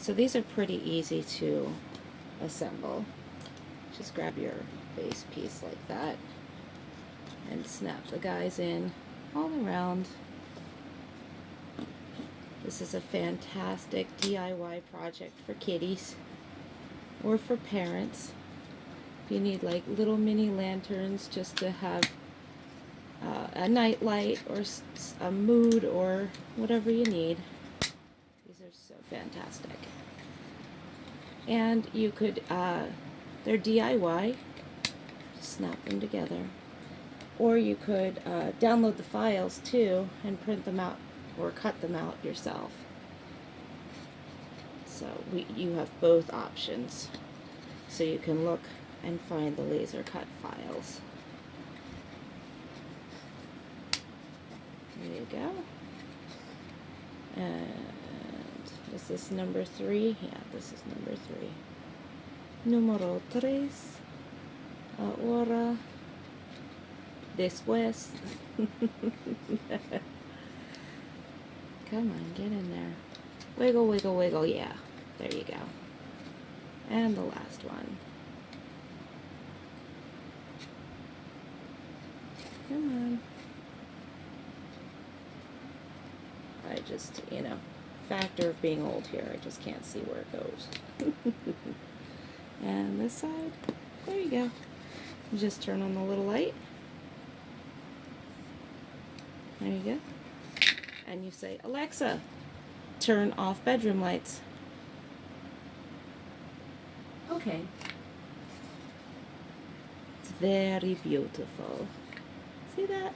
So these are pretty easy to assemble. Just grab your base piece like that and snap the guys in all around. This is a fantastic DIY project for kiddies or for parents. If you need like little mini lanterns just to have a night light or a mood or whatever you need. These are so fantastic. And you could, they're DIY, just snap them together. Or you could download the files too and print them out or cut them out yourself. So you have both options. So you can look and find the laser cut files. There you go. And is this number 3? Yeah, this is number 3. Número 3. Ahora. Después. Come on, get in there. Wiggle, wiggle, wiggle. Yeah, there you go. And the last one. Come on. I just, factor of being old here, I just can't see where it goes. And this side, there you go. You just turn on the little light. There you go. And you say, Alexa, turn off bedroom lights. Okay. It's very beautiful. See that?